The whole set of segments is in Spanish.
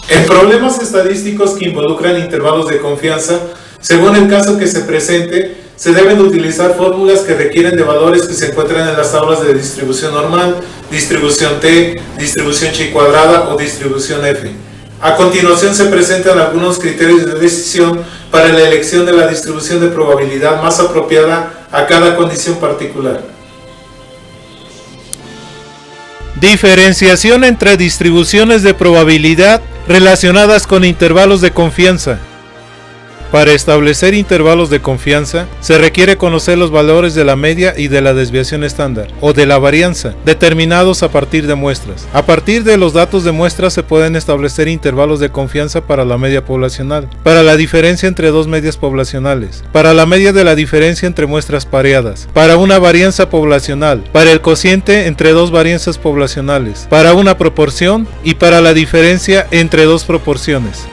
En problemas estadísticos que involucran intervalos de confianza, según el caso que se presente, se deben utilizar fórmulas que requieren de valores que se encuentran en las tablas de distribución normal, distribución T, distribución chi cuadrada o distribución F. A continuación se presentan algunos criterios de decisión para la elección de la distribución de probabilidad más apropiada a cada condición particular. Diferenciación entre distribuciones de probabilidad relacionadas con intervalos de confianza. Para establecer intervalos de confianza, se requiere conocer los valores de la media y de la desviación estándar, o de la varianza, determinados a partir de muestras. A partir de los datos de muestras se pueden establecer intervalos de confianza para la media poblacional, para la diferencia entre dos medias poblacionales, para la media de la diferencia entre muestras pareadas, para una varianza poblacional, para el cociente entre dos varianzas poblacionales, para una proporción y para la diferencia entre dos proporciones.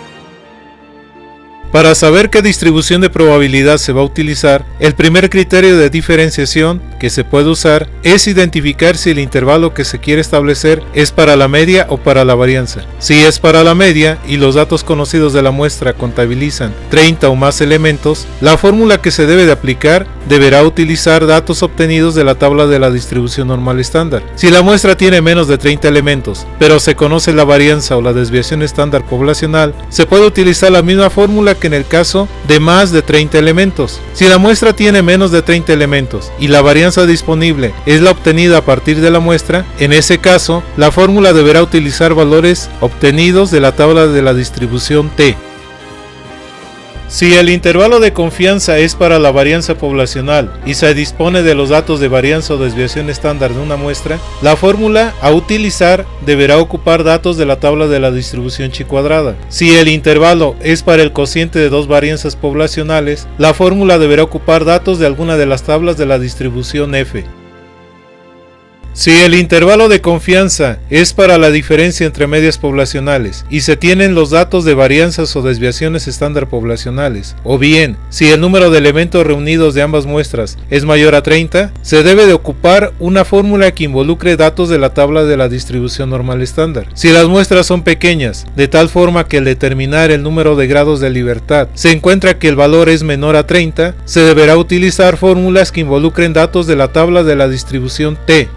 Para saber qué distribución de probabilidad se va a utilizar, el primer criterio de diferenciación que se puede usar es identificar si el intervalo que se quiere establecer es para la media o para la varianza. Si es para la media y los datos conocidos de la muestra contabilizan 30 o más elementos, la fórmula que se debe de aplicar deberá utilizar datos obtenidos de la tabla de la distribución normal estándar. Si la muestra tiene menos de 30 elementos, pero se conoce la varianza o la desviación estándar poblacional, se puede utilizar la misma fórmula que en el caso de más de 30 elementos. Si la muestra tiene menos de 30 elementos y la varianza disponible es la obtenida a partir de la muestra, en ese caso, la fórmula deberá utilizar valores obtenidos de la tabla de la distribución T. Si el intervalo de confianza es para la varianza poblacional y se dispone de los datos de varianza o desviación estándar de una muestra, la fórmula a utilizar deberá ocupar datos de la tabla de la distribución chi cuadrada. Si el intervalo es para el cociente de dos varianzas poblacionales, la fórmula deberá ocupar datos de alguna de las tablas de la distribución F. Si el intervalo de confianza es para la diferencia entre medias poblacionales y se tienen los datos de varianzas o desviaciones estándar poblacionales, o bien, si el número de elementos reunidos de ambas muestras es mayor a 30, se debe de ocupar una fórmula que involucre datos de la tabla de la distribución normal estándar. Si las muestras son pequeñas, de tal forma que al determinar el número de grados de libertad se encuentra que el valor es menor a 30, se deberá utilizar fórmulas que involucren datos de la tabla de la distribución T.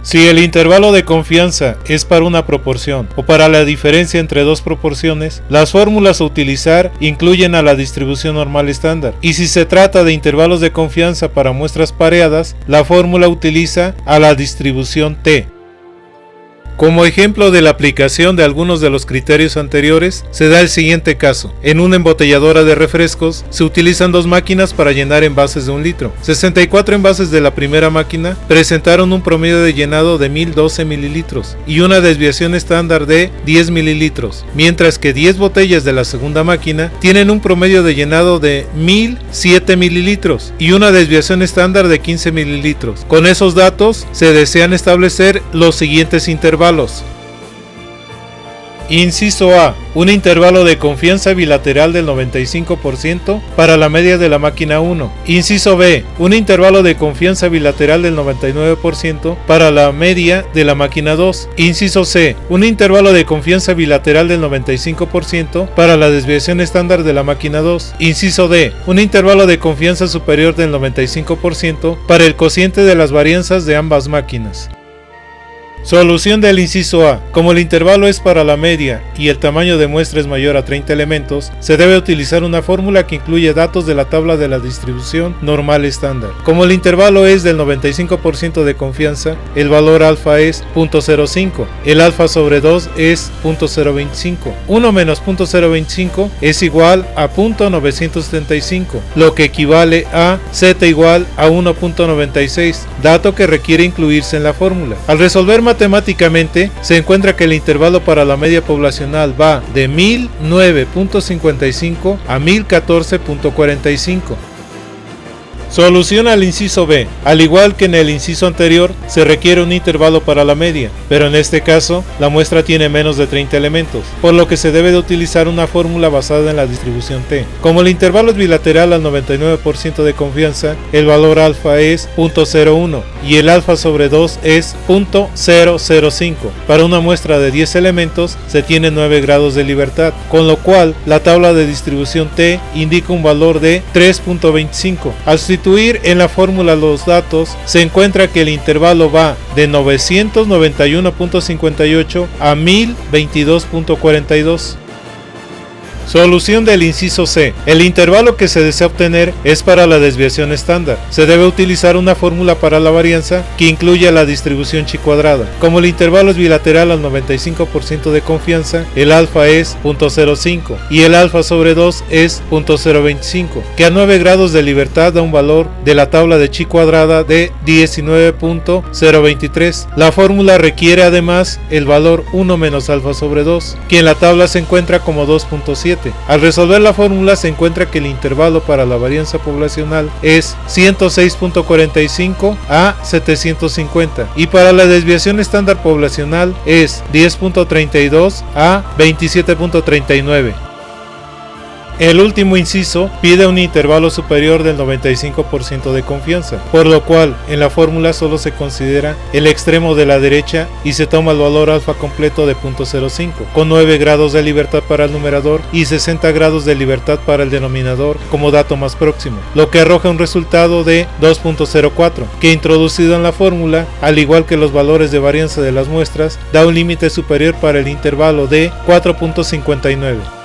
Si el intervalo de confianza es para una proporción o para la diferencia entre dos proporciones, las fórmulas a utilizar incluyen a la distribución normal estándar. Y si se trata de intervalos de confianza para muestras pareadas, la fórmula utiliza a la distribución T. Como ejemplo de la aplicación de algunos de los criterios anteriores, se da el siguiente caso. En una embotelladora de refrescos se utilizan dos máquinas para llenar envases de 1 litro. 64 envases de la primera máquina presentaron un promedio de llenado de 1012 mililitros y una desviación estándar de 10 mililitros, mientras que 10 botellas de la segunda máquina tienen un promedio de llenado de 1007 mililitros y una desviación estándar de 15 mililitros. Con esos datos se desean establecer los siguientes intervalos. Inciso A. Un intervalo de confianza bilateral del 95% para la media de la máquina 1. Inciso B. Un intervalo de confianza bilateral del 99% para la media de la máquina 2. Inciso C. Un intervalo de confianza bilateral del 95% para la desviación estándar de la máquina 2. Inciso D. Un intervalo de confianza superior del 95% para el cociente de las varianzas de ambas máquinas. Solución del inciso A. Como el intervalo es para la media y el tamaño de muestra es mayor a 30 elementos, se debe utilizar una fórmula que incluye datos de la tabla de la distribución normal estándar. Como el intervalo es del 95% de confianza, el valor alfa es 0.05. El alfa sobre 2 es 0.025. 1 menos 0.025 es igual a 0.975, lo que equivale a z igual a 1.96, dato que requiere incluirse en la fórmula. Al resolver matemáticamente, se encuentra que el intervalo para la media poblacional va de 1009.55 a 1014.45. Solución al inciso B. Al igual que en el inciso anterior, se requiere un intervalo para la media, pero en este caso, la muestra tiene menos de 30 elementos, por lo que se debe de utilizar una fórmula basada en la distribución T. Como el intervalo es bilateral al 99% de confianza, el valor alfa es 0.01 y el alfa sobre 2 es 0.005. Para una muestra de 10 elementos, se tiene 9 grados de libertad, con lo cual la tabla de distribución T indica un valor de 3.25. Al sustituir en la fórmula los datos, se encuentra que el intervalo va de 991.58 a 1022.42. Solución del inciso C. El intervalo que se desea obtener es para la desviación estándar. Se debe utilizar una fórmula para la varianza que incluya la distribución chi cuadrada. Como el intervalo es bilateral al 95% de confianza, el alfa es 0.05 y el alfa sobre 2 es 0.025, que a 9 grados de libertad da un valor de la tabla de chi cuadrada de 19.023. La fórmula requiere además el valor 1 menos alfa sobre 2, que en la tabla se encuentra como 2.7. Al resolver la fórmula se encuentra que el intervalo para la varianza poblacional es 106.45 a 750 y para la desviación estándar poblacional es 10.32 a 27.39. El último inciso pide un intervalo superior del 95% de confianza, por lo cual en la fórmula solo se considera el extremo de la derecha y se toma el valor alfa completo de 0.05, con 9 grados de libertad para el numerador y 60 grados de libertad para el denominador como dato más próximo, lo que arroja un resultado de 2.04, que introducido en la fórmula, al igual que los valores de varianza de las muestras, da un límite superior para el intervalo de 4.59.